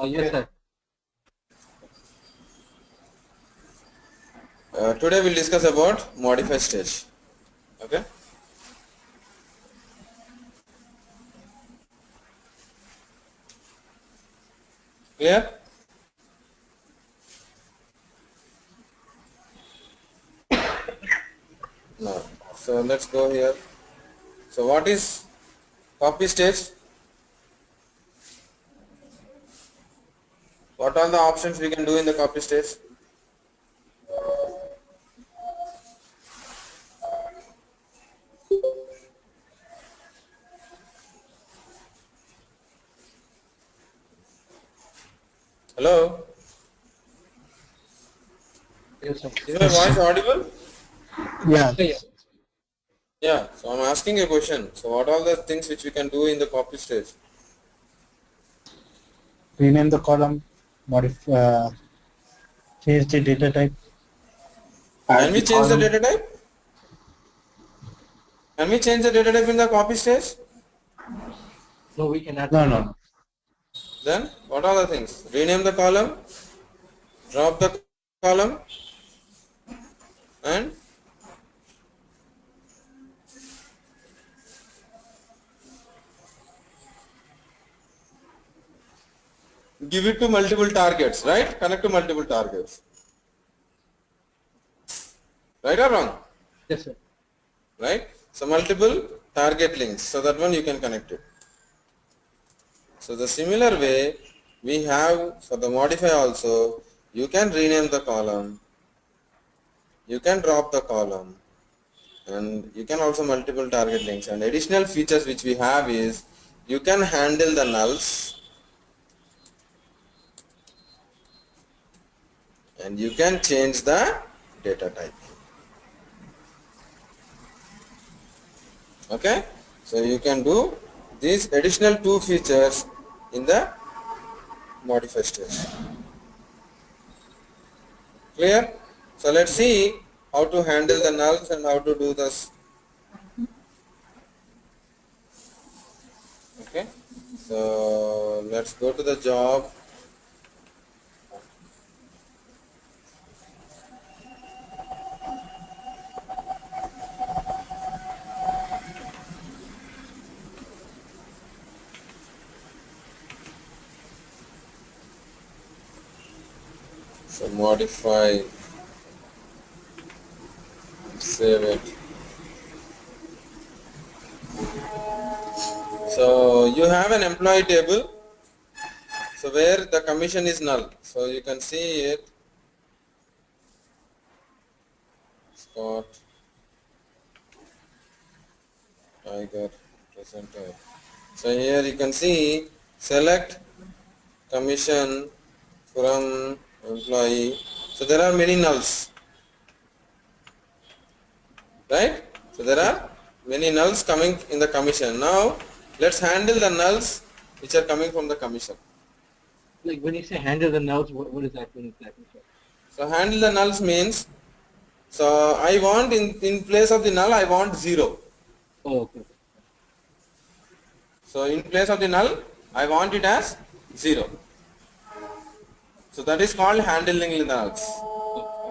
Yes, sir. Today we'll discuss about modify stage. Okay. Clear? No. So let's go here. So what is copy stage? What are the options we can do in the copy stage? Hello? Yes, sir. Is my voice audible? Yeah. Yeah. So I'm asking a question. So what are the things which we can do in the copy stage? Rename the column, change the data type, Can add we the change the column. data type? Can we change the data type in the copy stage? No, we can add. No. Then what are the things? Rename the column, drop the column, and give it to multiple targets, right? Connect to multiple targets. Right or wrong? Yes, sir. Right? So multiple target links. So that one you can connect it. So the similar way we have for the modify also, you can rename the column, you can drop the column, and you can also multiple target links. And additional features which we have is you can handle the nulls and you can change the data type. Okay, so you can do these additional two features in the modify stage. Clear? So let's see how to handle the nulls and how to do this. Okay, so let's go to the job. So modify, save it. So you have an employee table, so where the commission is null. So you can see it, Scott, Tiger, presenter. So here you can see select commission from employee. So there are many nulls, right? So there Yes, are sir. many nulls coming in the commission. Now let's handle the nulls which are coming from the commission. Like when you say handle the nodes, what does that mean exactly, sir? So handle the nulls means, so I want in place of the null I want 0. Oh, okay. So in place of the null I want it as 0. So that is called handling the nulls.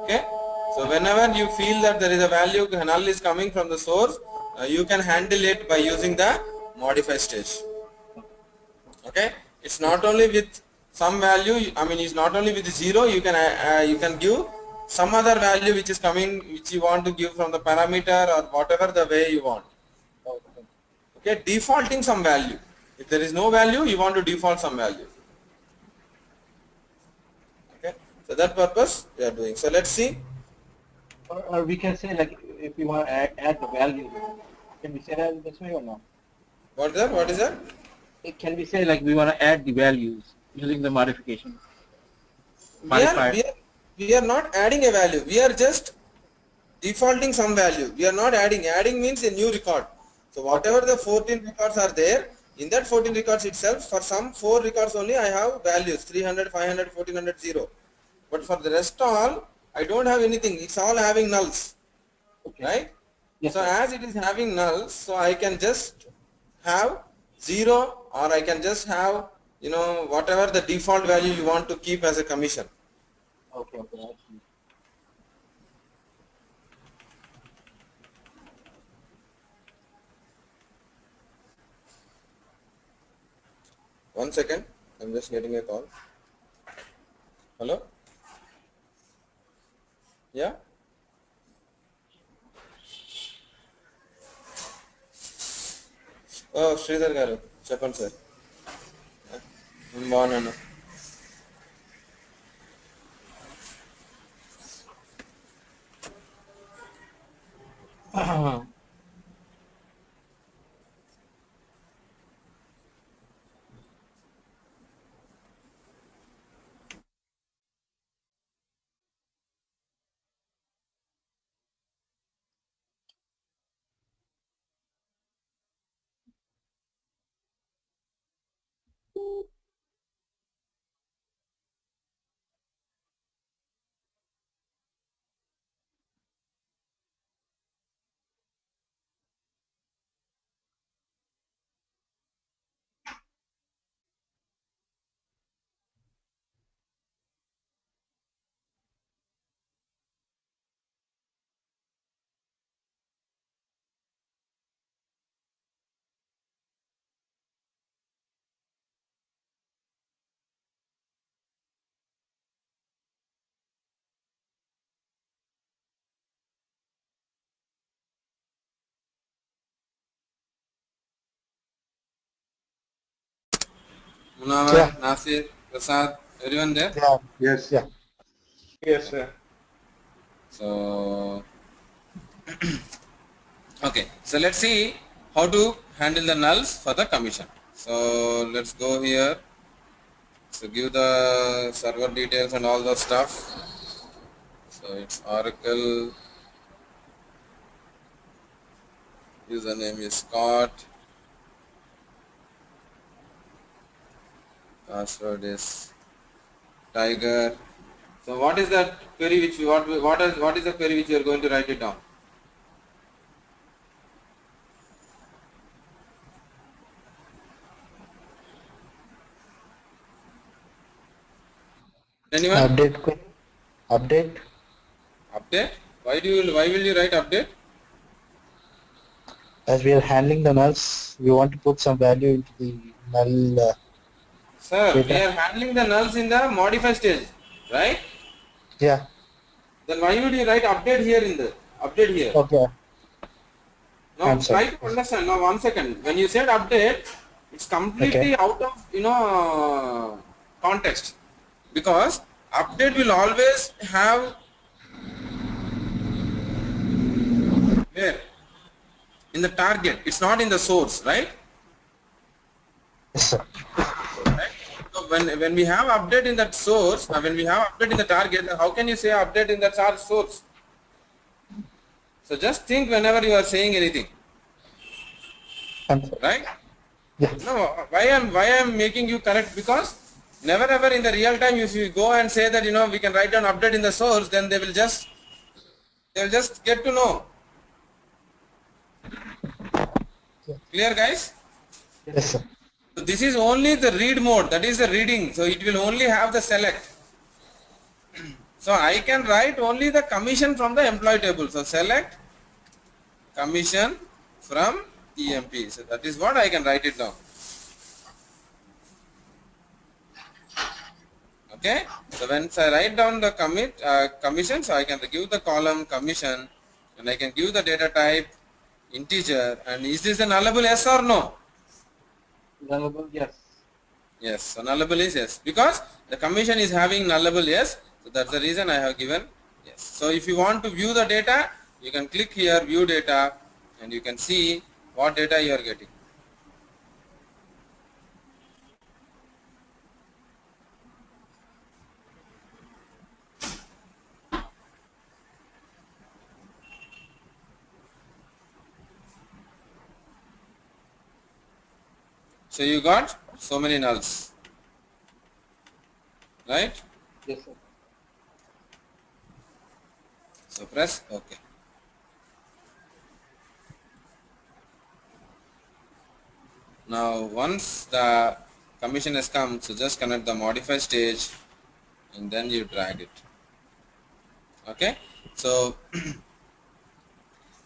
Okay. So whenever you feel that there is a value null is coming from the source, you can handle it by using the modify stage. Okay. It's Yes, not sir. only with some value. I mean, it's not only with 0. You can give some other value which is coming, which you want to give from the parameter or whatever the way you want. Okay. Okay. Defaulting some value. If there is no value, you want to default some value. Okay. So that purpose we are doing. So let's see. Or we can say like if we want to add the value, can we say that this way or no? What is that? What is that? Can we say like we want to add the values using the modification we are modifier? we are we are not adding a value, we are just defaulting some value. We are not adding means a new record. So Okay. whatever the 14 records are there, in that 14 records itself, for some 4 records only I have values 300, 500, 1400, 0. But for the rest all I don't have anything, it's all having nulls, Okay. right? Yes, So sir. as it is having nulls, so I can just have 0 or I can just have you know, whatever the default value you want to keep as a commission. Okay, okay, I see. One second, I'm just getting a call. Hello? Yeah? Oh, Sridhar garu, చెప్పండి sir. బాగున్నాను. Munawar, Yeah, Nasir, Prasad, everyone there? yeah, Yes. yeah. Yes, sir. So, okay. So let's see how to handle the nulls for the commission. So let's go here. So give the server details and all the stuff. So it's Oracle, username is Scott, password is Tiger. So what is that query which what is the query which you are going to write it down? Anyone? Update quick. Update. Update? Why will you write update? As we are handling the nulls, we want to put some value into the null Sir, we data. are handling the nulls in the modify stage, right? Yeah. Then why would you write update here in the update here? Okay. Now I'm sorry. try to understand. Now 1 second. When you said update, it's Okay. completely out of context, because update will always have where in the target. It's not in the source, right? Yes, sir. Right. So when we have update in that source, when we have update in the target, then how can you say update in the charge source? So just think whenever you are saying anything, I'm sorry. right? Yeah. No, why I'm making you correct, because never ever in the real time if you go and say that we can write down update in the source, then they will just get to know. Yeah. Clear, guys? Yes, sir. So this is only the read mode, that is the reading. So it will only have the select. So I can write only the commission from the employee table. So select commission from EMP. So that is what I can write it down. Okay. So once I write down the commission, so I can give the column commission, and I can give the data type integer. And is this a nullable, yes or no? Nullable, yes. Yes. So nullable is yes, because the commission is having nullable yes. So that's the reason I have given yes. So if you want to view the data, you can click here view data, and you can see what data you are getting. So you got so many nulls, right? Yes, sir. So press OK. Now once the commission has come, so just connect the modify stage and then you drag it. Okay, so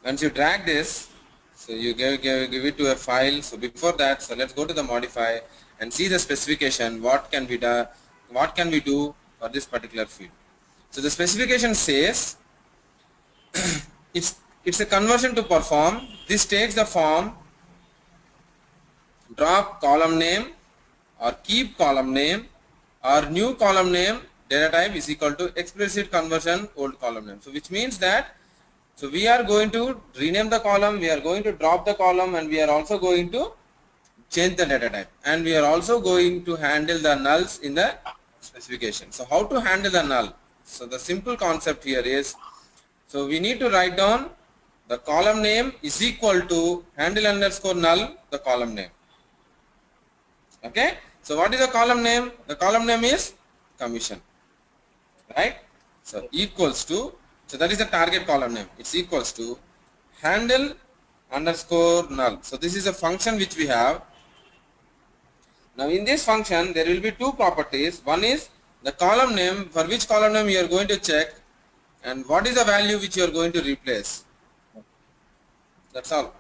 once you drag this, so you give it to a file. So before that, so let's go to the modify and see the specification. What can be done? What can we do for this particular field? So the specification says it's a conversion to perform. This takes the form drop column name or keep column name or new column name data type is equal to explicit conversion old column name. So which means that so we are going to rename the column, we are going to drop the column, and we are also going to change the data type, and we are also going to handle the nulls in the specification. So how to handle the null? So the simple concept here is, so we need to write down the column name is equal to handle underscore null the column name. Okay, so what is the column name? The column name is commission, right? So equals to, so that is the target column name. It's equals to handle underscore null. So this is a function which we have. Now in this function there will be two properties. One is the column name, for which column name you are going to check, and what is the value which you are going to replace. That's all.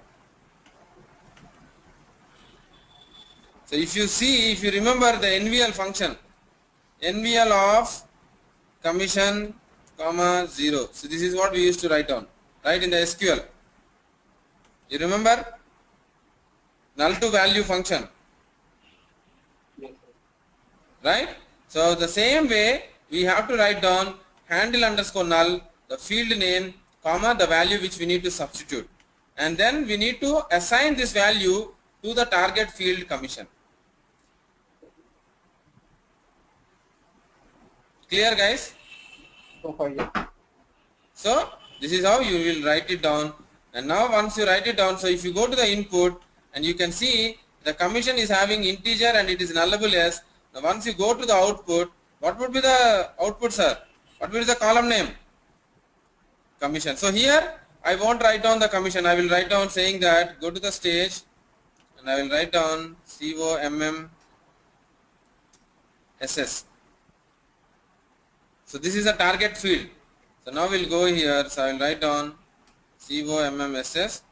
So if you see, if you remember the NVL function, NVL of commission comma 0. So this is what we used to write down, right, in the SQL. You remember? Null to value function, Yes, right? So the same way we have to write down handle underscore null, the field name, comma the value which we need to substitute, and then we need to assign this value to the target field commission. Clear, guys? so far, yes. So this is how you will write it down. And now once you write it down, so if you go to the input and you can see the commission is having integer and it is nullable as. Now once you go to the output, what would be the output, sir? What will be the column name? Commission. So here I won't write down the commission. I will write down saying that go to the stage and I will write down COMMSS. So this is a target field. So now we'll go here. So I will write down COMMSS.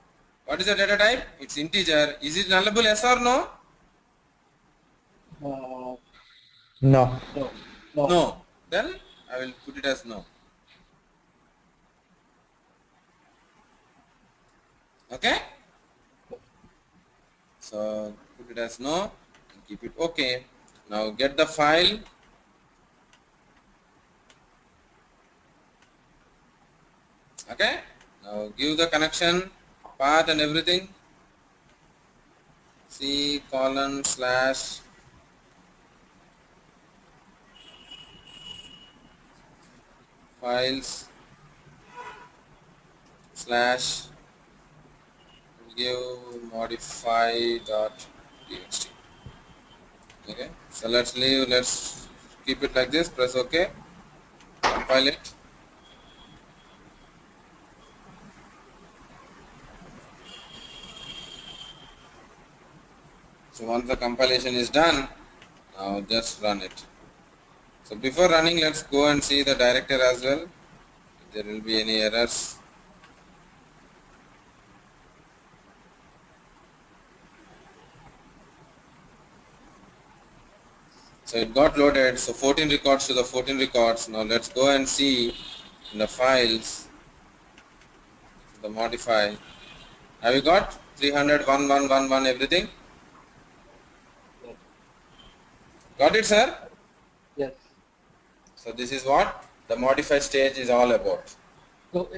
What is the data type? It's integer. Is it nullable, yes or no? Uh, No. no, no. No. Then I will put it as no. Okay? So put it as no and keep it okay. Now get the file. Okay? Now give the connection, path and everything. C colon slash files slash give modify dot txt. Okay, so let's leave, let's keep it like this, press OK, compile it. So once the compilation is done, now just run it. So before running, let's go and see the director as well, if there will be any errors. So it got loaded, so 14 records to the 14 records. Now let's go and see in the files, the modify. Have you got 300, 1111 everything? Yes. Got it, sir? Yes. So this is what the modify stage is all about. So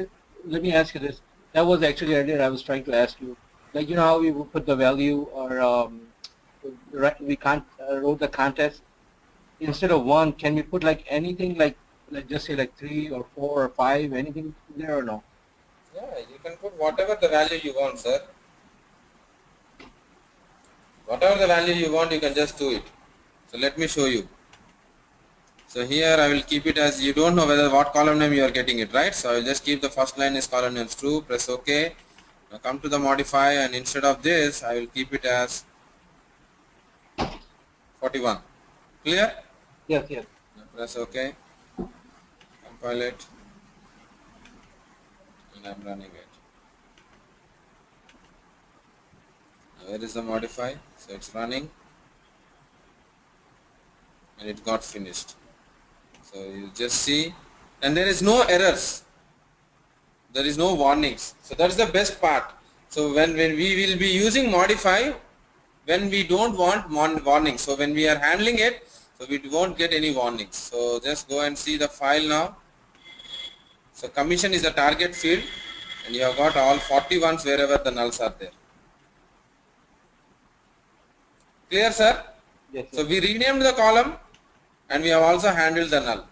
let me ask you this. That was actually earlier I was trying to ask you. Like, you know how we would put the value or we can't wrote the contest instead of 1. Can we put like anything like just say like 3 or 4 or 5, anything there or no? Yeah, you can put whatever the value you want, sir. Whatever the value you want, you can just do it. So let me show you. So here I will keep it as, you don't know whether what column name you are getting it, right? So I will just keep the first line is column name true, press OK. Now come to the modify, and instead of this I will keep it as 41. Clear? Yes, yes. Now press OK. Compile it. And I'm running it. Now where is the modify? So it's running and it got finished. So you just see, and there is no errors. There is no warnings. So that's the best part. So when we will be using modify, when we don't want warnings. So when we are handling it, so we won't get any warnings. So just go and see the file now. So commission is the target field and you have got all 41s wherever the nulls are there. Clear, sir? Yes, So yes. we renamed the column and we have also handled the null.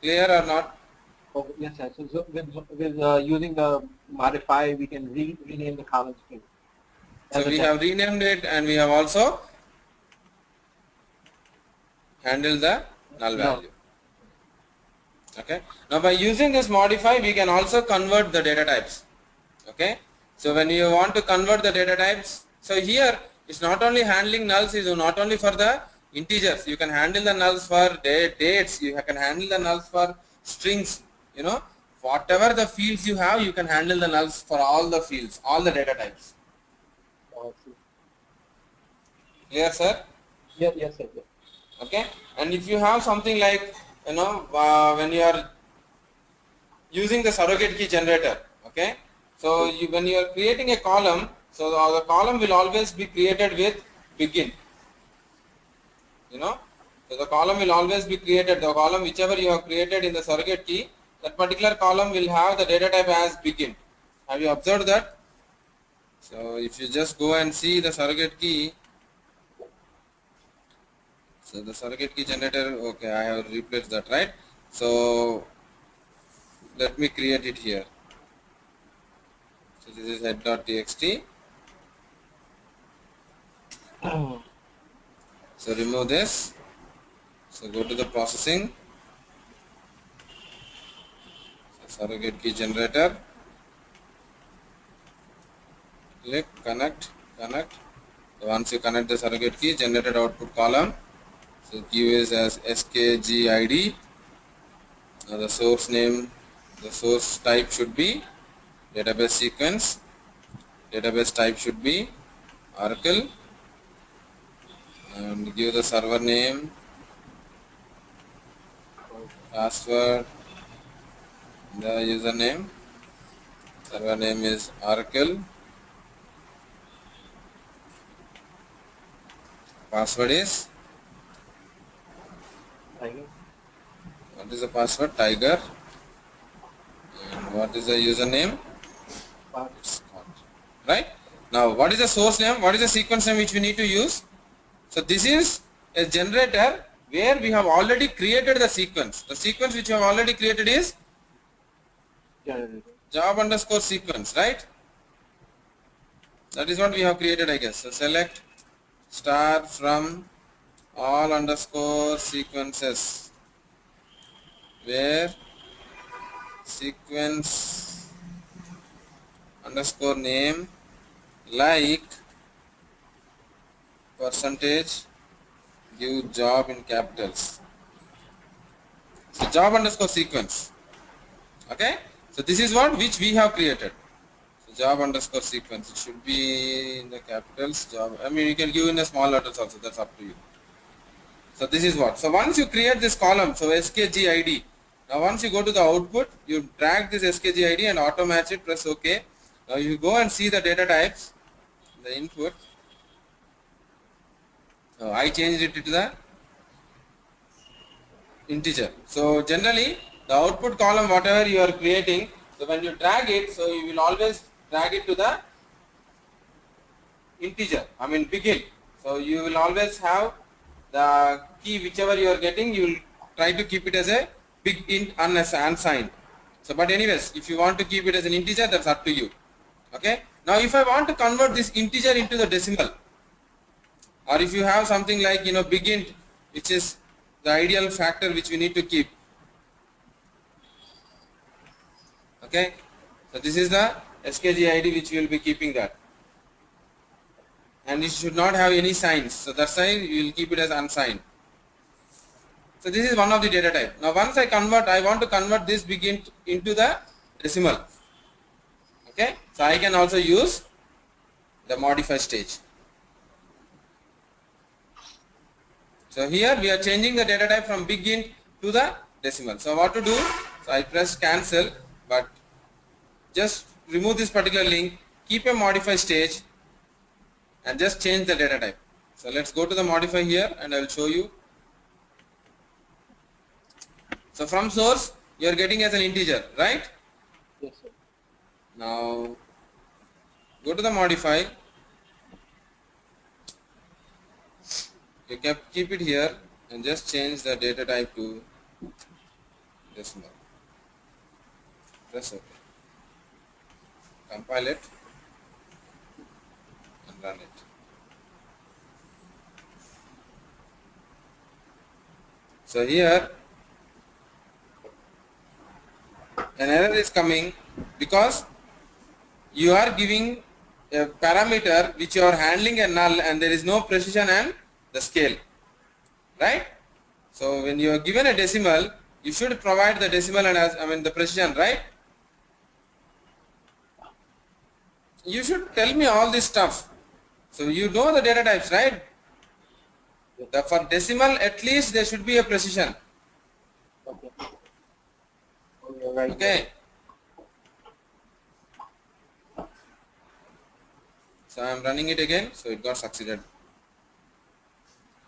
Clear or not? Okay, yes, sir. So with using the modify, we can rename the columns too as So a we text. have renamed it and we have also handled the null No. value. Okay. Now by using this modify, we can also convert the data types. Okay. So when you want to convert the data types, so here it's not only handling nulls, is not only for the integers. You can handle the nulls for dates. You can handle the nulls for strings. You know, whatever the fields you have, you can handle the nulls for all the fields, all the data types. Oh, I see. Clear, sir? Yes, yes, sir. Yes. Okay. And if you have something like, you know, when you are using the surrogate key generator, okay, so Yes. when you are creating a column, so the column will always be created with begin, you know, so the column will always be created, the column whichever you have created in the surrogate key, that particular column will have the data type as begin. Have you observed that? So if you just go and see the surrogate key, so the surrogate key generator, okay, I have replaced that, right? So let me create it here. So this is head.txt. So remove this. So go to the processing. So surrogate key generator. Click connect, connect. So once you connect the surrogate key, generated output column. So key is as skgid. Now the source name, the source type should be database sequence. Database type should be Oracle. And give the server name, password, the username. Server name is Oracle. Password is, Tiger. what is the password? Tiger. And what is the username? Box. It's called. Right? Now, what is the source name? What is the sequence name which we need to use? So, this is a generator where we have already created the sequence. The sequence which we have already created is Generator. job underscore sequence, right? That is what we have created, I guess. So, select star from all underscore sequences where sequence underscore name like percentage give job in capitals. So job underscore sequence. Okay. So this is what which we have created. So job underscore sequence. It should be in the capitals. Job. I mean, you can give in the small letters also. That's up to you. So this is what. So once you create this column, so skgid. Now once you go to the output, you drag this skgid and auto match it. Press OK. Now you go and see the data types, the input. So I changed it to the integer. So generally the output column whatever you are creating, so when you drag it, so you will always drag it to the integer, I mean begin. So you will always have the key whichever you are getting, you will try to keep it as a big int unsigned. So but anyways, if you want to keep it as an integer, that's up to you. Okay. Now if I want to convert this integer into the decimal, or if you have something like, you know, big int, which is the ideal factor which we need to keep. Okay, so this is the skg id which we will be keeping that. and it should not have any signs. So that's why you will keep it as unsigned. So this is one of the data type. Now once I want to convert this big int into the decimal. Okay, so I can also use the modify stage. So here we are changing the data type from big int to the decimal. So what to do? So I press cancel, but just remove this particular link, keep a modify stage and just change the data type. So let's go to the modify here and I will show you. So from source you are getting as an integer, right? Yes, sir. Now go to the modify, you can keep it here and just change the data type to decimal. Press OK. Compile it and run it. So here an error is coming because you are giving a parameter which you are handling a null and there is no precision and the scale, right? So when you are given a decimal, you should provide the decimal and the precision, right? You should tell me all this stuff. So you know the data types, right? Yes. For decimal at least there should be a precision. Okay. Oh, you're right. Okay. So I am running it again, so it got succeeded.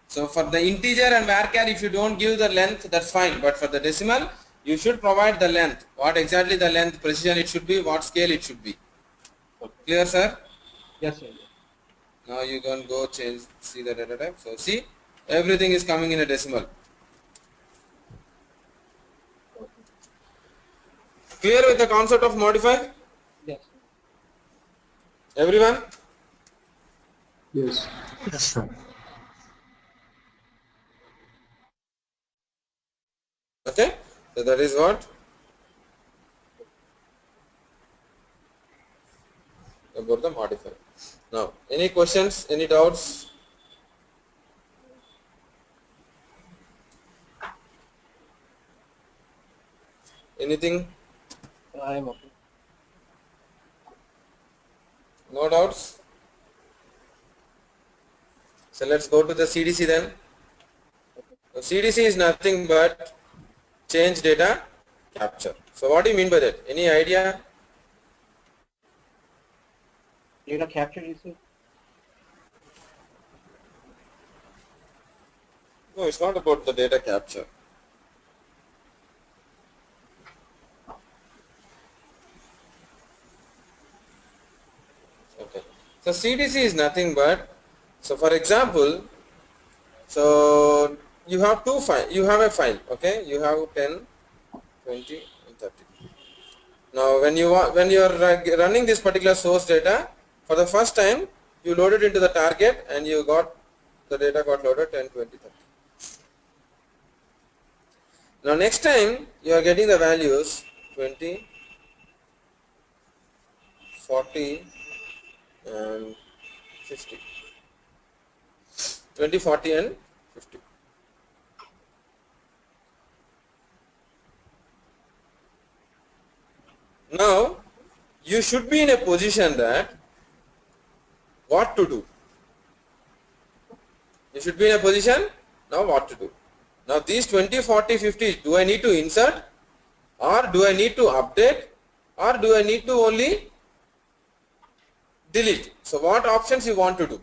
So for the integer and varchar, if you don't give the length, that's fine. But for the decimal, you should provide the length. What exactly the length, precision it should be, what scale it should be. Okay. Clear, sir? Yes, sir. Now you can go change, see the data type. So see, everything is coming in a decimal. Okay. Clear with the concept of modify? Yes, sir. Everyone? Yes. Yes, sir. Okay. So that is what about the modify. Now, any questions, any doubts? Anything? I'm okay. No doubts? So let's go to the CDC then. So CDC is nothing but change data capture. So what do you mean by that? Any idea? Data capture, you said? No, it's not about the data capture. Okay. So CDC is nothing but, so for example, so you have two file, you have a file, okay? You have 10, 20 and 30. Now when you are running this particular source data, for the first time you load it into the target and you got the data got loaded 10, 20, 30. Now next time you are getting the values 20, 40 and 50. 20, 40 and 50. Now you should be in a position that what to do. You should be in a position now what to do. Now these 20, 40, 50, do I need to insert or do I need to update or do I need to only delete? So what options you want to do,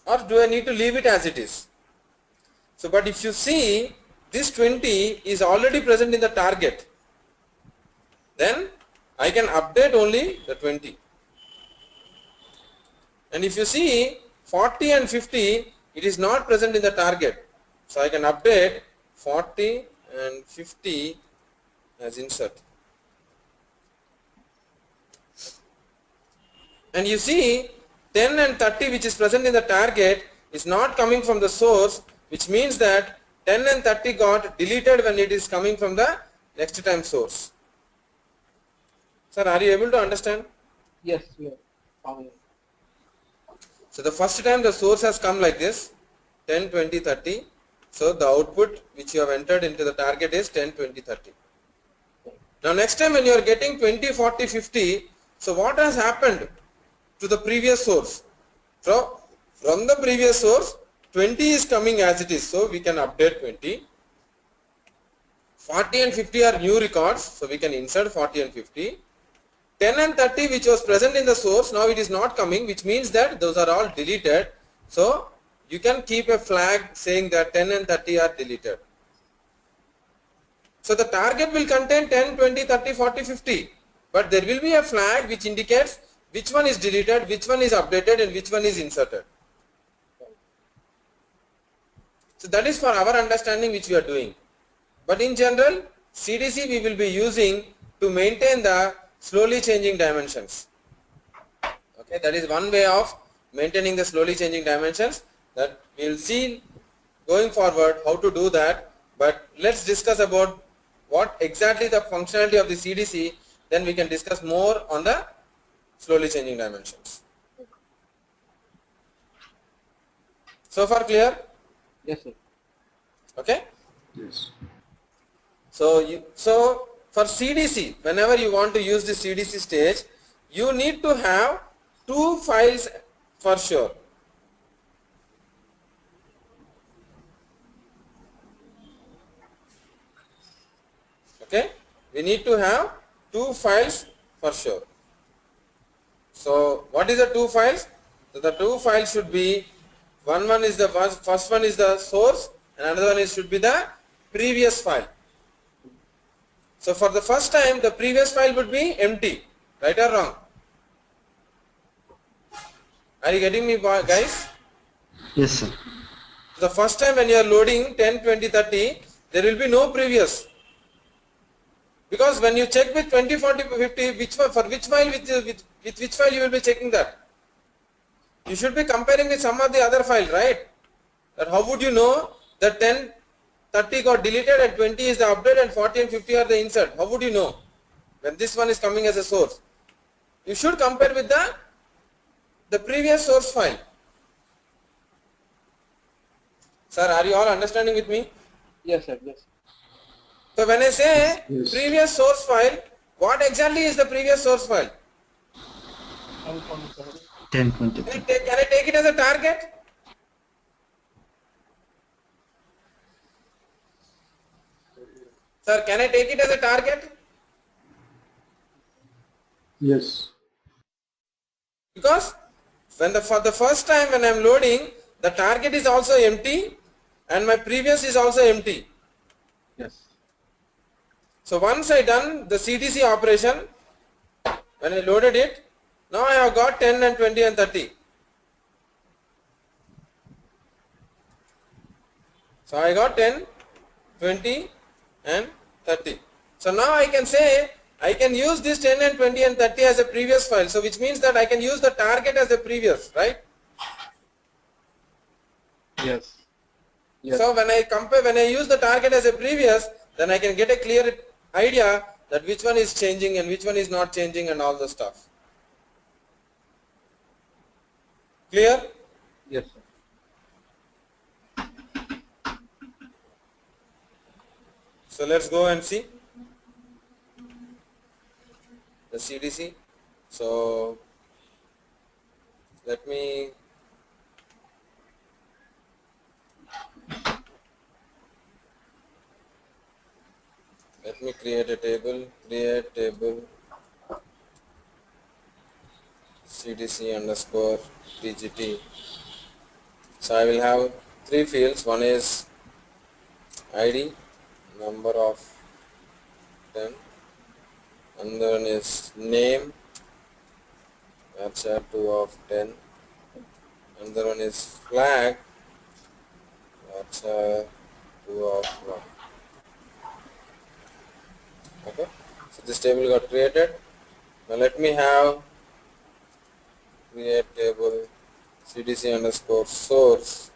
or do I need to leave it as it is? So but if you see this 20 is already present in the target, then I can update only the 20. And if you see 40 and 50, it is not present in the target. So I can update 40 and 50 as insert. And you see 10 and 30 which is present in the target is not coming from the source, which means that 10 and 30 got deleted when it is coming from the next time source. Sir, are you able to understand? Yes, we are following. So the first time the source has come like this 10, 20, 30. So the output which you have entered into the target is 10, 20, 30. Now next time when you are getting 20, 40, 50, so what has happened to the previous source? So from the previous source 20 is coming as it is, so we can update 20. 40 and 50 are new records, so we can insert 40 and 50. 10 and 30 which was present in the source, now it is not coming, which means that those are all deleted. So you can keep a flag saying that 10 and 30 are deleted. So the target will contain 10, 20, 30, 40, 50. But there will be a flag which indicates which one is deleted, which one is updated and which one is inserted. So that is for our understanding which we are doing. But in general, CDC we will be using to maintain the slowly changing dimensions. Okay, that is one way of maintaining the slowly changing dimensions that we will see going forward how to do that. But let's discuss about what exactly the functionality of the CDC, then we can discuss more on the slowly changing dimensions. So far clear? Yes, sir. Okay. Yes. So for CDC, whenever you want to use the CDC stage, you need to have two files for sure. Okay, we need to have two files for sure. So what is the two files? So the two files should be, one is the first one is the source and another one should be the previous file. So for the first time the previous file would be empty, right or wrong? Are you getting me, guys? Yes, sir. The first time when you are loading 10, 20, 30, there will be no previous. Because when you check with 20, 40, 50, for which file, with which file you will be checking that? You should be comparing with some of the other file, right? That how would you know that 10, 30 got deleted and 20 is the update and 40 and 50 are the insert? How would you know when this one is coming as a source? You should compare with the previous source file. Sir, are you all understanding with me? Yes, sir. Yes. So when I say Yes. previous source file, what exactly is the previous source file? 10, 20, Can I 30. take it as a target? Sir, can I take it as a target? Yes. Because for the first time when I am loading, the target is also empty and my previous is also empty. Yes. So once I done the CDC operation, when I loaded it, now I have got 10 and 20 and 30. So I got 10, 20 and 30. So now I can say I can use this 10 and 20 and 30 as a previous file. So which means that I can use the target as a previous, right? Yes. Yes. So when I use the target as a previous, then I can get a clear idea that which one is changing and which one is not changing and all the stuff. Clear? Yes, sir. So let's go and see the CDC. So let me create a table, create table CDC underscore TGT. So I will have three fields. One is ID, number of 10. Another one is name, that's a 2 of 10. Another one is flag, that's a 2 of 1. Okay. So this table got created. Now let me have create table CDC underscore source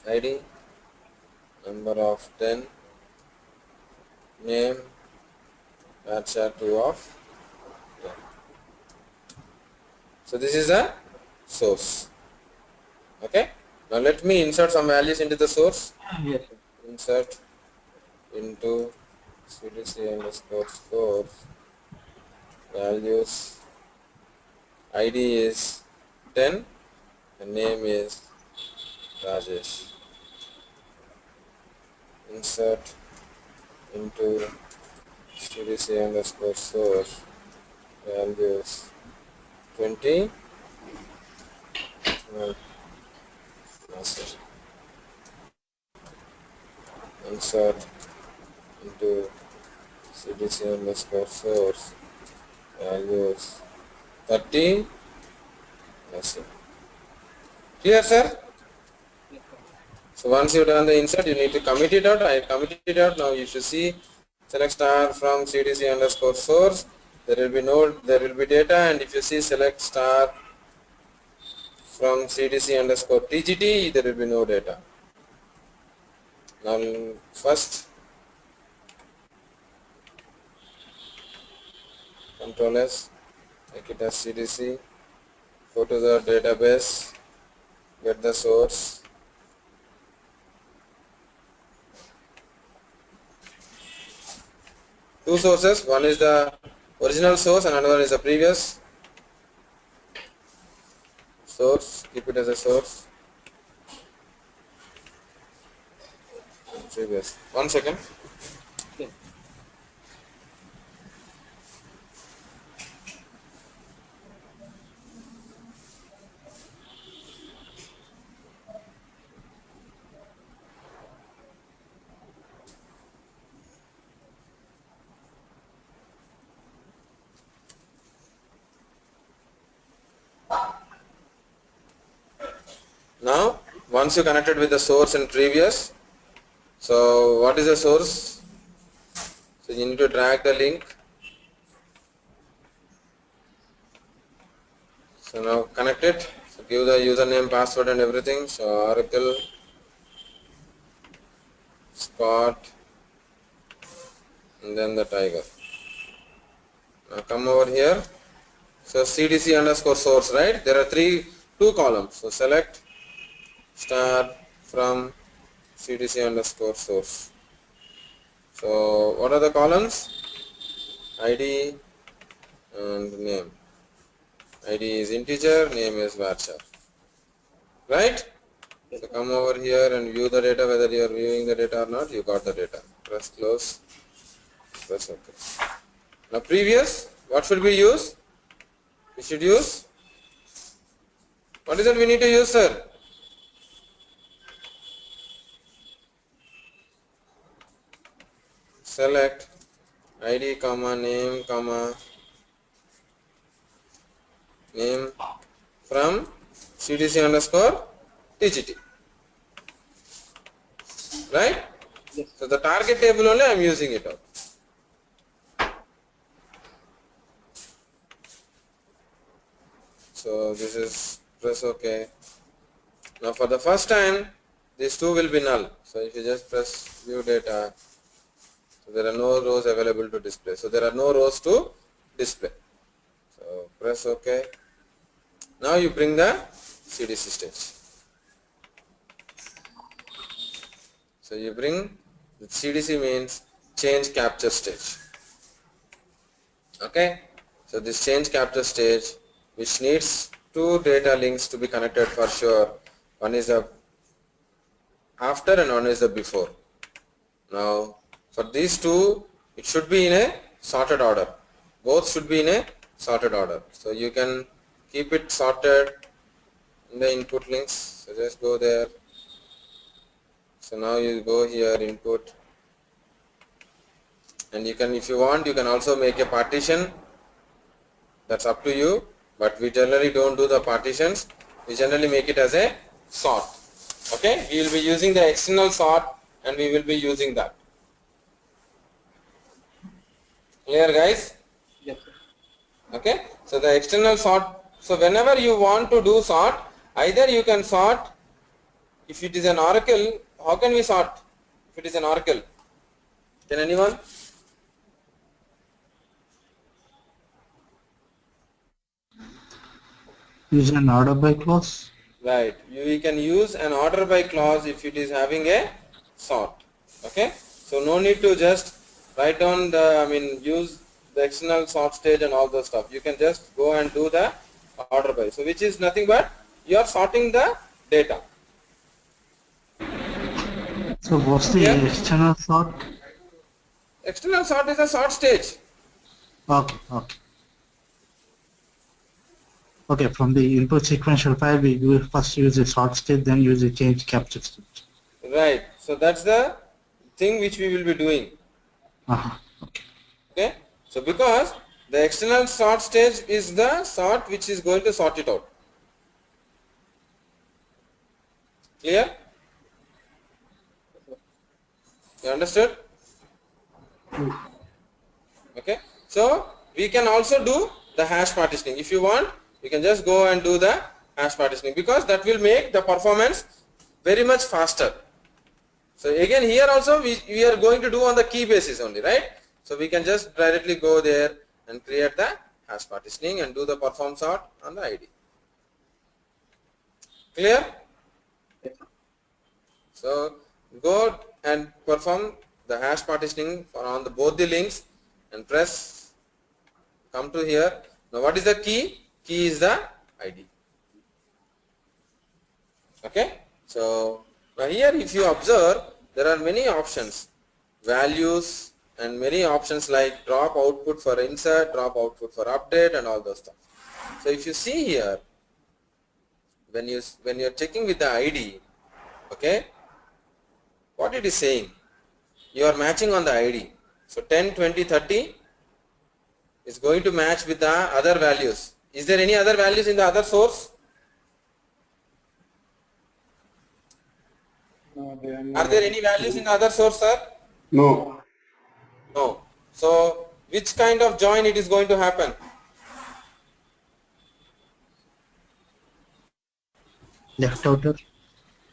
ID, number of 10, name, that's a 2 of 10. So this is the source. Okay. Now let me insert some values into the source. Yes, sir. Insert into cdc underscore source values. ID is 10 and name is Rajesh. Insert into cdc underscore source values 20 master. Insert into cdc underscore source values 30 master. Clear, sir? Yes, sir. So once you've done the insert, you need to commit it out. I committed it out. Now you should see select star from cdc underscore source. There will be node, there will be data, and if you see select star from cdc underscore tgt, there will be no data. Now first control S, make it as cdc, go to the database, get the source. Two sources, one is the original source and another is the previous source. Keep it as a source. Previous. 1 second. Yes. Now, once you connected with the source in previous, so what is the source? So you need to drag the link. So now connect it. So give the username, password and everything. So Oracle Spot and then the tiger. Now come over here. So cdc underscore source, right? There are two columns. So select star from cdc underscore source. So what are the columns? ID and name. ID is integer, name is varchar. Right? Yes, So sir. come over here and view the data, whether you are viewing the data or not, you got the data. Press close, press OK. Now previous, what should we use? We should use, what is it we need to use, sir? Select ID, comma, name from cdc underscore tgt. Right? Yes, sir. So the target table only I am using it out. So this is press OK. Now for the first time, these two will be null. So if you just press view data, so there are no rows available to display. So there are no rows to display. So press OK. Now you bring the CDC stage. So you bring the CDC means change capture stage. Okay. So this change capture stage, which needs two data links to be connected for sure. One is the after and one is the before. Now for these two, it should be in a sorted order. Both should be in a sorted order. So you can keep it sorted in the input links. So just go there. So now you go here, input, and you can, if you want, you can also make a partition. That's up to you. But we generally don't do the partitions. We generally make it as a sort. Okay, we will be using the external sort and we will be using that. Clear, guys? Yes, sir. Okay, so the external sort, so whenever you want to do sort, either you can sort, if it is an oracle, how can we sort if it is an oracle? Can anyone? Use an order by clause. Right. We can use an order by clause if it is having a sort. Okay. So no need to just write down the, use the external sort stage and all those stuff. You can just go and do the order by. So which is nothing but you are sorting the data. So what's Clear? the external sort? External sort is a sort stage. Okay, okay. Okay, from the input sequential file, we will first use the sort state, then use the change capture state. Right. So that's the thing which we will be doing. Okay. Okay. So because the external sort stage is the sort which is going to sort it out. Clear? You understood? Okay. So we can also do the hash partitioning. If you want, you can just go and do the hash partitioning because that will make the performance very much faster. So again here also we are going to do on the key basis only, right? So we can just directly go there and create the hash partitioning and do the perform sort on the ID. Clear? So go and perform the hash partitioning for on the both the links and press, come to here. Now what is the key? Key is the ID. Okay. So now here if you observe, there are many options, values and many options like drop output for insert, drop output for update and all those stuff. So if you see here, when you're checking with the ID, okay, what it is saying, you are matching on the ID. So 10, 20, 30 is going to match with the other values. Is there any other values in the other source? No, there are no Are there any values in the other source, sir? No. No. So which kind of join it is going to happen? Left outer.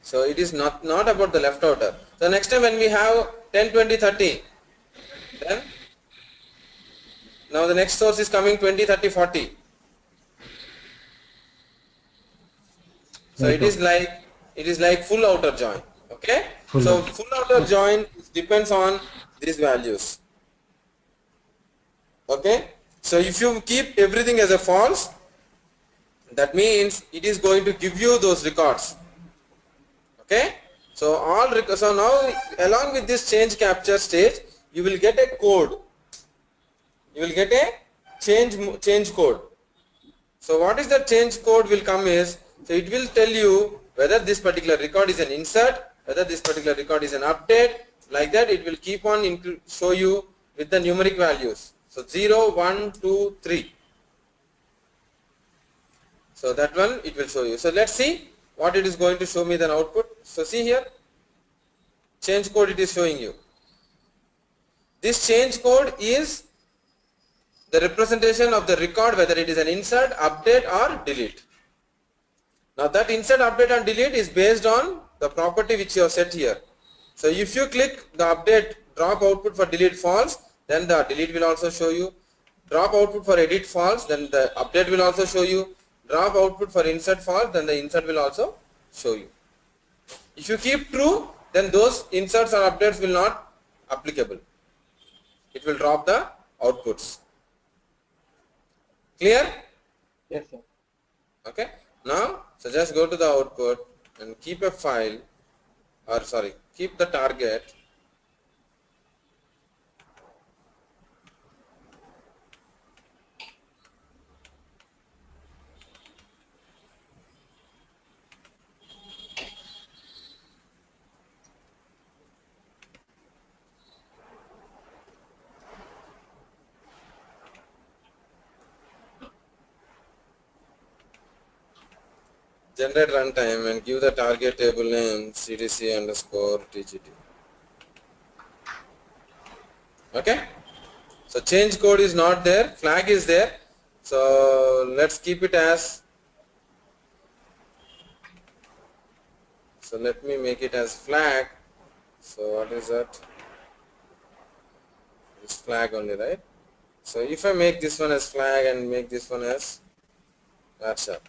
So it is not about the left outer. So next time when we have 10, 20, 30, then now the next source is coming 20, 30, 40. So Right outer. it is like full outer join. Okay. Full So outer. full outer join depends on these values. Okay. So if you keep everything as a false, that means it is going to give you those records. Okay. So so now along with this change capture stage, you will get a code. You will get a change code. So what is the change code will come is, so it will tell you whether this particular record is an insert, whether this particular record is an update. Like that it will keep on show you with the numeric values. So 0, 1, 2, 3. So that one it will show you. So let's see what it is going to show me the output. So see here, change code it is showing you. This change code is the representation of the record, whether it is an insert, update or delete. Now that insert, update and delete is based on the property which you have set here. So if you click the update drop output for delete false, then the delete will also show you. Drop output for edit false, then the update will also show you. Drop output for insert false, then the insert will also show you. If you keep true, then those inserts or updates will not applicable. It will drop the outputs. Clear? Yes, sir. Okay. Now, so just go to the output and keep a file, or sorry, keep the target. Generate runtime and give the target table name cdc underscore tgt. Okay. So change code is not there, flag is there. So let's keep it as, so let me make it as flag. So what is that? It's flag only, right? So if I make this one as flag and make this one as WhatsApp.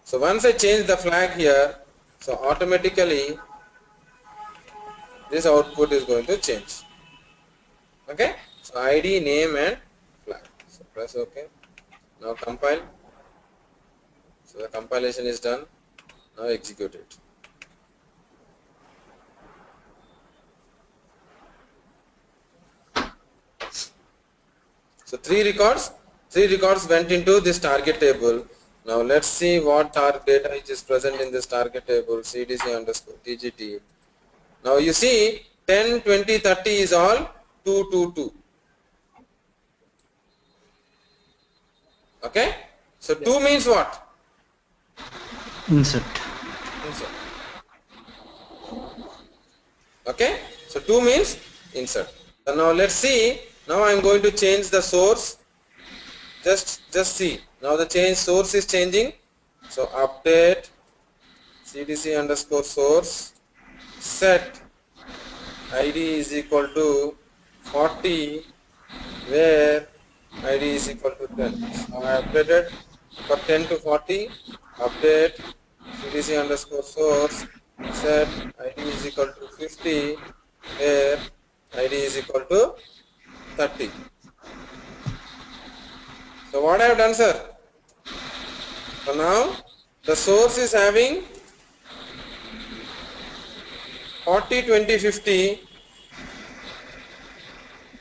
So once I change the flag here, so automatically this output is going to change. Okay, so ID, name and flag. So press OK. Now compile. So the compilation is done. Now execute it. So three records went into this target table. Now let's see what target data which is present in this target table, CDC underscore TGT. Now you see 10, 20, 30 is all 2, 2, 2. Okay? So 2 means what? Insert. Insert. Okay? So 2 means insert. So now let's see. Now I am going to change the source. Just see. Now the change source is changing. So update CDC underscore source set ID is equal to 40 where ID is equal to 10. So I updated for 10 to 40, update CDC underscore source set ID is equal to 50 where ID is equal to 30. So what I have done, sir? So now the source is having 40, 20, 50.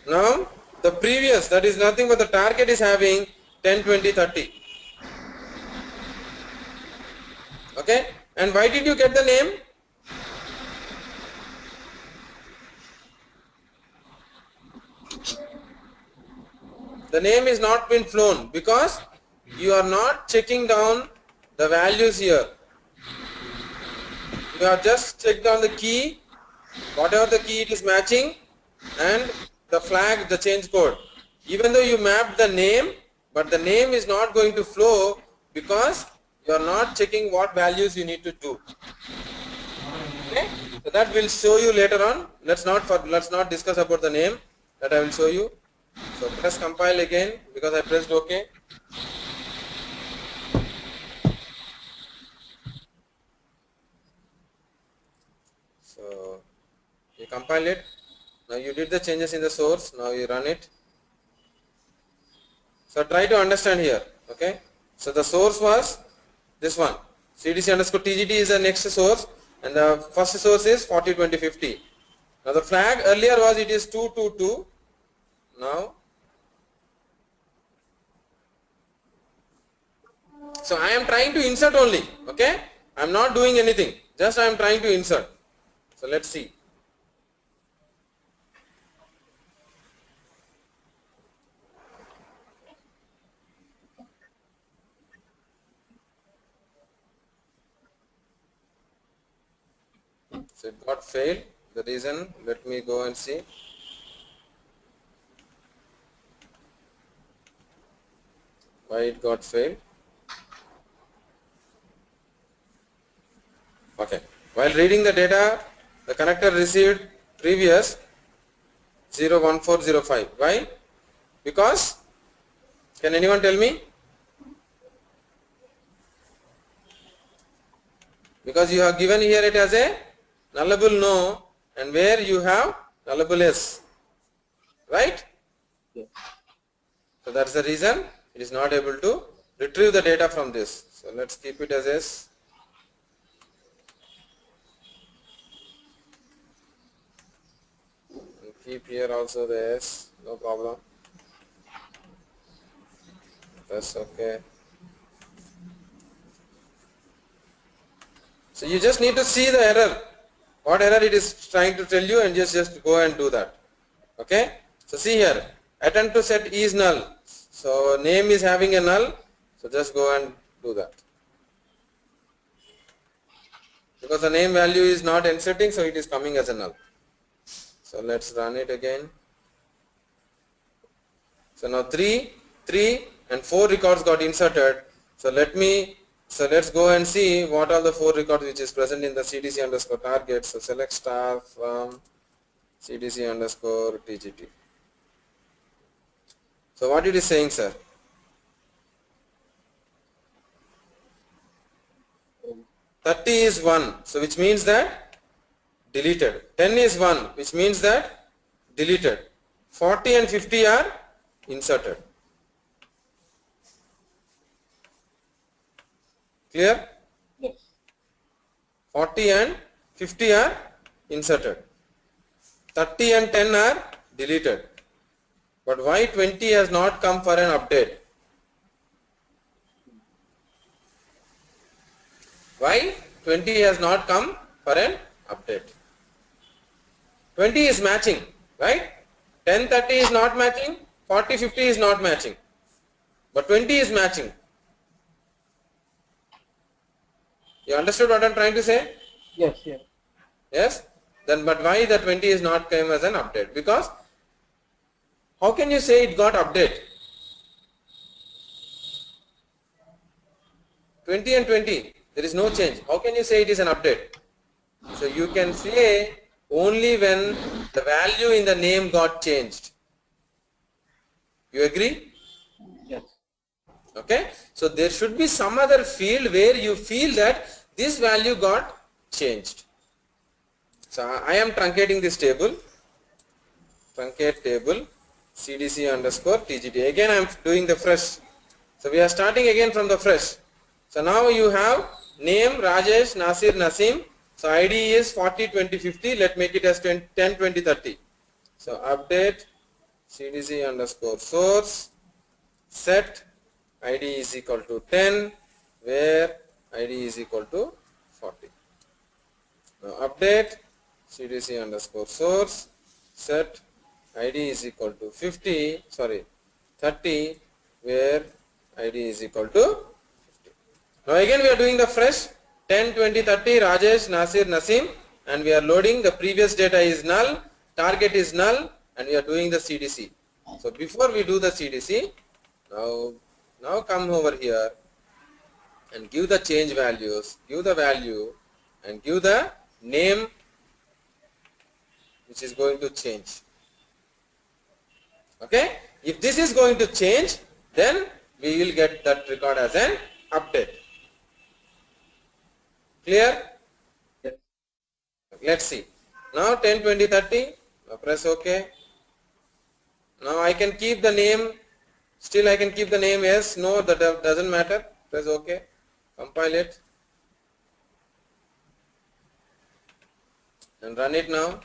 Now the previous, that is nothing but the target is having 10, 20, 30. Okay, and why did you get the name? The name is not been flown because you are not checking down the values here. You have just checked down the key, whatever the key it is matching, and the flag, the change code. Even though you mapped the name, but the name is not going to flow because you are not checking what values you need to do. Okay, so that will show you later on. Let's not discuss about the name. That I will show you. So press compile again because I pressed OK. So you compile it. Now you did the changes in the source. Now you run it. So try to understand here. Okay. So the source was this one. CDC underscore TGT is the next source, and the first source is 40, 20, 50. Now the flag earlier was it is 2, 2, 2. Now, so I am trying to insert only. Okay. I am not doing anything. Just I am trying to insert. So let's see. So it got failed. The reason, let me go and see. Why it got failed. Okay. While reading the data, the connector received previous 01405. Why? Because, can anyone tell me? Because you have given here it as a nullable no, and where you have nullable yes. Right? Yeah. So that's the reason it is not able to retrieve the data from this. So let's keep it as yes. And keep here also the yes, no problem. That's okay. So you just need to see the error, what error it is trying to tell you, and just go and do that. Okay. So see here, attempt to set is null. So name is having a null. So just go and do that. Because the name value is not inserting, so it is coming as a null. So let's run it again. So now 3 and 4 records got inserted. So let's go and see what are the 4 records which is present in the CDC underscore target. So select star from CDC underscore TGT. So what it is saying, sir? 30 is 1, so which means that deleted. 10 is 1, which means that deleted. 40 and 50 are inserted. Clear? Yes. 40 and 50 are inserted. 30 and 10 are deleted. But why 20 has not come for an update? Why 20 has not come for an update? 20 is matching, right? 10, 30 is not matching, 40, 50 is not matching. But 20 is matching. You understood what I am trying to say? Yes, yes. Yes? Then but why the 20 is not came as an update? Because how can you say it got update? 20 and 20, there is no change. How can you say it is an update? So you can say only when the value in the name got changed. You agree? Yes. Okay. So there should be some other field where you feel that this value got changed. So I am truncating this table. Truncate table CDC underscore TGT. Again I am doing the fresh. So we are starting again from the fresh. So now you have name Rajesh Nasir Nasim. So ID is 40 20 50. Let make it as 10 20 30. So update CDC underscore source set ID is equal to 10 where ID is equal to 40. Now update CDC underscore source set ID is equal to 30 where ID is equal to 50. Now again we are doing the fresh 10, 20, 30 Rajesh, Nasir, Nasim and we are loading the previous data is null, target is null and we are doing the CDC. So before we do the CDC, now come over here and give the change values, give the value and give the name which is going to change. Okay, if this is going to change, then we will get that record as an update. Clear? Yes. Let's see. Now 10, 20, 30. Now press OK. Now I can keep the name. Still I can keep the name. Yes, no, that doesn't matter. Press OK. Compile it. And run it now.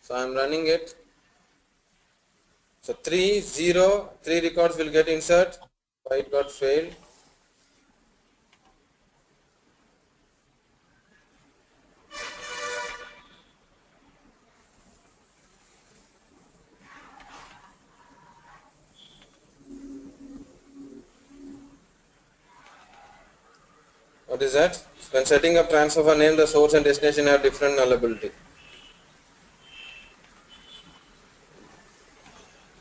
So I am running it. So 3 records will get insert. Why it got failed? What is that? When setting up transfer name, the source and destination have different nullability.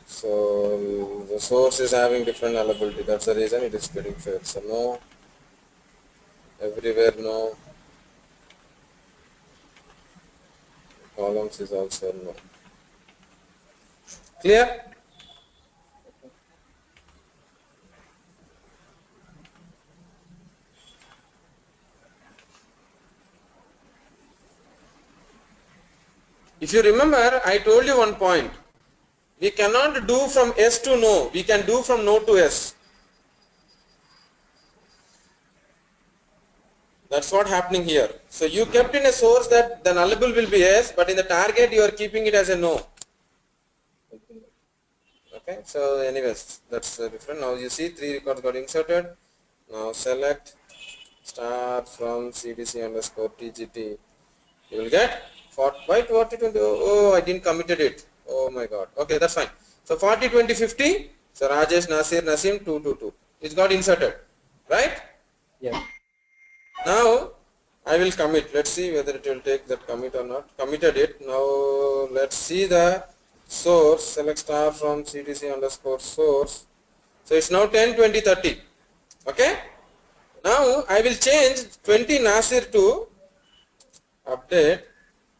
So the source is having different nullability. That's the reason it is getting failed. So no, everywhere no. Columns is also no. Clear? If you remember, I told you one point. We cannot do from S to no. We can do from no to S. That's what happening here. So you kept in a source that the nullable will be S, but in the target you are keeping it as a no. Okay. So anyways, that's different. Now you see 3 records got inserted. Now select start from CDC underscore TGT. You will get 40, 20. Oh, I didn't committed it. Oh my God. Okay, that's fine. So 40, 20, 50. So Rajesh, Nasir, Nasim, 222. It's got inserted, right? Yes. Now I will commit. Let's see whether it will take that commit or not. Committed it. Now let's see the source. Select star from CDC underscore source. So it's now 10, 20, 30. Okay. Now I will change 20 Nasir to update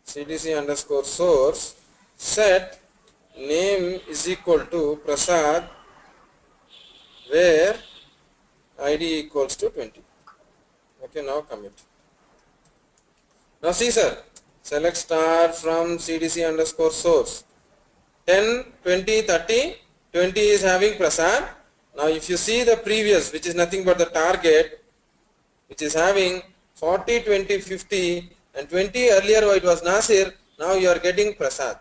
CDC underscore source set name is equal to Prasad where ID equals to 20. Okay, now commit. Now see sir, select star from CDC underscore source. 10, 20, 30, 20 is having Prasad. Now if you see the previous, which is nothing but the target, which is having 40, 20, 50 and 20 earlier it was Nasir, now you are getting Prasad.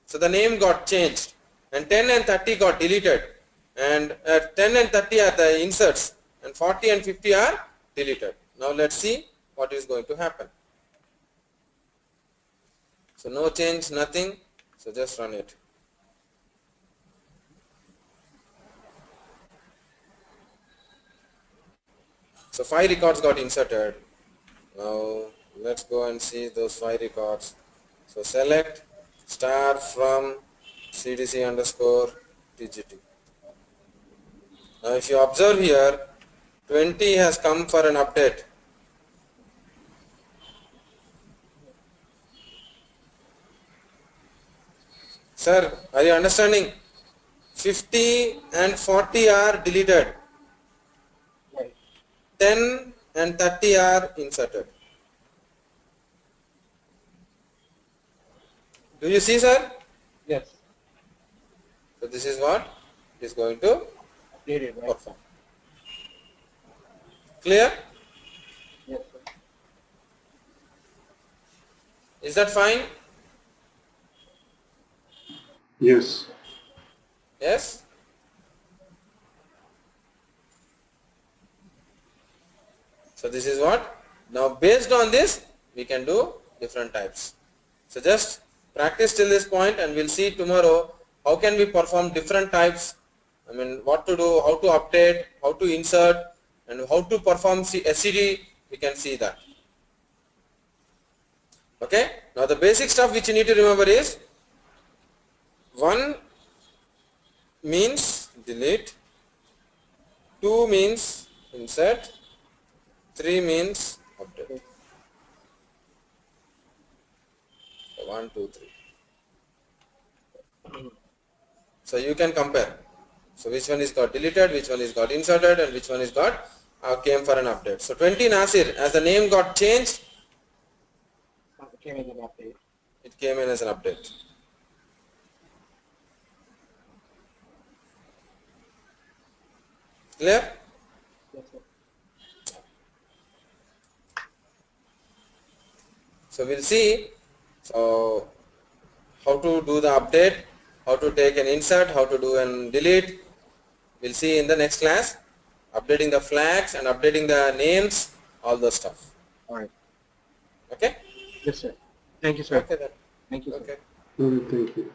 So the name got changed and 10 and 30 got deleted, and 10 and 30 are the inserts and 40 and 50 are deleted. Now let's see what is going to happen. So no change, nothing, so just run it. So 5 records got inserted. Now let's go and see those 5 records. So select star from CDC underscore TGT. Now if you observe here, 20 has come for an update. Sir, are you understanding? 50 and 40 are deleted. Right. 10 and 30 are inserted. Do you see, sir? Yes. So this is what is going to Updated, right? perform. Clear? Yes, sir. Is that fine? Yes. Yes? So this is what. Now based on this, we can do different types. So just practice till this point and we'll see tomorrow how can we perform different types. I mean what to do, how to update, how to insert and how to perform SCD, we can see that. Okay. Now the basic stuff which you need to remember is 1 means delete, 2 means insert, 3 means update. Okay. So 1, 2, 3. So you can compare. So which one is got deleted, which one is got inserted and which one is got came for an update. So 20 Nasir, as the name got changed, It came as an update. it came in as an update. Clear? Yes, sir. So we'll see so how to do the update, how to take an insert, how to do and delete. We'll see in the next class. Updating the flags and updating the names, all those stuff. All right. Okay? Yes, sir. Thank you, sir. Okay then. Thank you, sir. Okay. Okay, thank you.